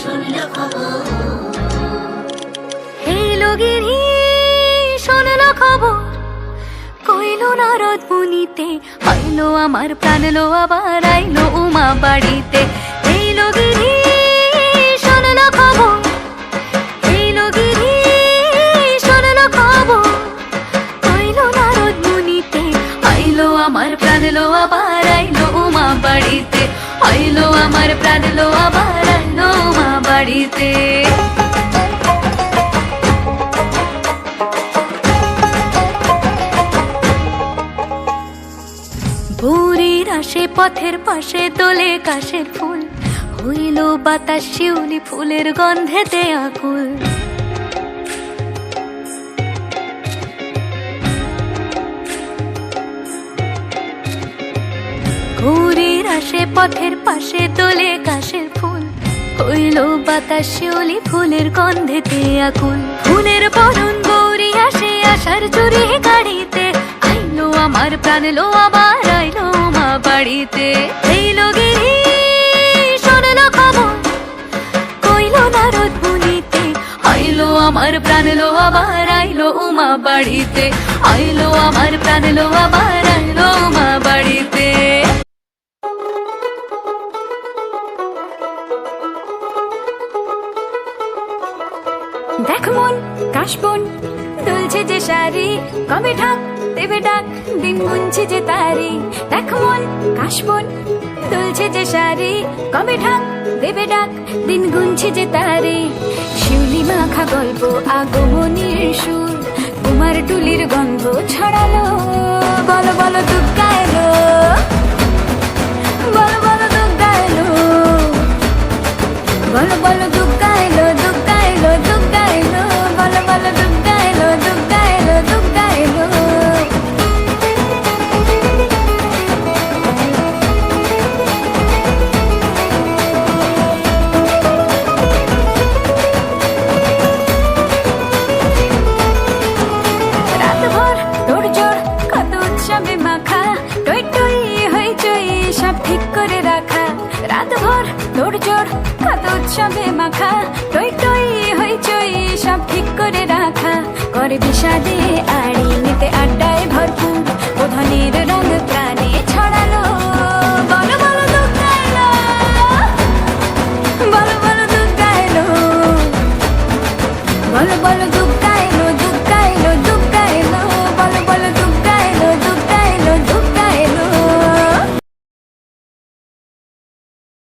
শুনলো খবর। এই লগিরি শুনলো খবর, কইলো নারদ মুনিতে, আইলো আমার প্রাণ লো আবার আইলো উমা বাড়িতে। এই লগিরি শুনলো খবর, এই লগিরি শুনলো খবর, কইলো নারদ মুনিতে, আইলো আমার প্রাণ লো আবার আইলো উমা বাড়িতে, আইলো আমার প্রাণ লো আবার আইলো উমা বাড়িতে। ভোরের আসে পথের পাশে দোলে কাশের ফুল, হইল বাতাস শিউলি ফুলের গন্ধেতে আকুল। ভোরের আসে পথের পাশে দোলে কাশের ফুল, হইল বাতাস শিউলি ফুলের গন্ধেতে আকুল। ফুলের বরণ গৌরী আসে আশার চুরি গাড়িতে, আইলো আমার প্রাণ লো আবার আইলো মা বাড়িতে। এই লগিরি শুনলো খবর, কইলো নারদ মুনিতে, আইলো আমার প্রাণ লো আবার আইলো উমা বাড়িতে, আইলো আমার প্রাণ লো আবার আইলো উমা বাড়িতে। দেখ মন কাশবন দুলছে যে শাড়ি, কবে ঢাক দেবে ডাক দিন গুনছে যে তারি। দেখ মন কাশবন দুলছে যে শাড়ি, কবে ঢাক দেবে ডাক দিন গুনছে যে তারি। শিউলি মাখা গল্প আগমনীর সুর, কুমার টুলির গন্ধ ছড়ালো, বলো বলো দুর্গা এলো, বলো বলো দুর্গা এলো, বলো বলো দুর্গা এলো, দুর্গা এলো, দুর্গা এলো, বলো বলো দুর্গা এলো, দুর্গা এলো, দুর্গা এলো। রাতভর তোড়জোড় কত উৎসবে মাখা, টই টই হইচই সব ঠিক করে রাখা। রাতভর তোড়জোড় কত উৎসবে মাখা, টই টই হইচই সব ঠিক করে রাখা। করে বিষাদে আড়ি নিতে আড্ডায় ভরপুর, প্রধানের রঙ প্রাণে ছড়ালো,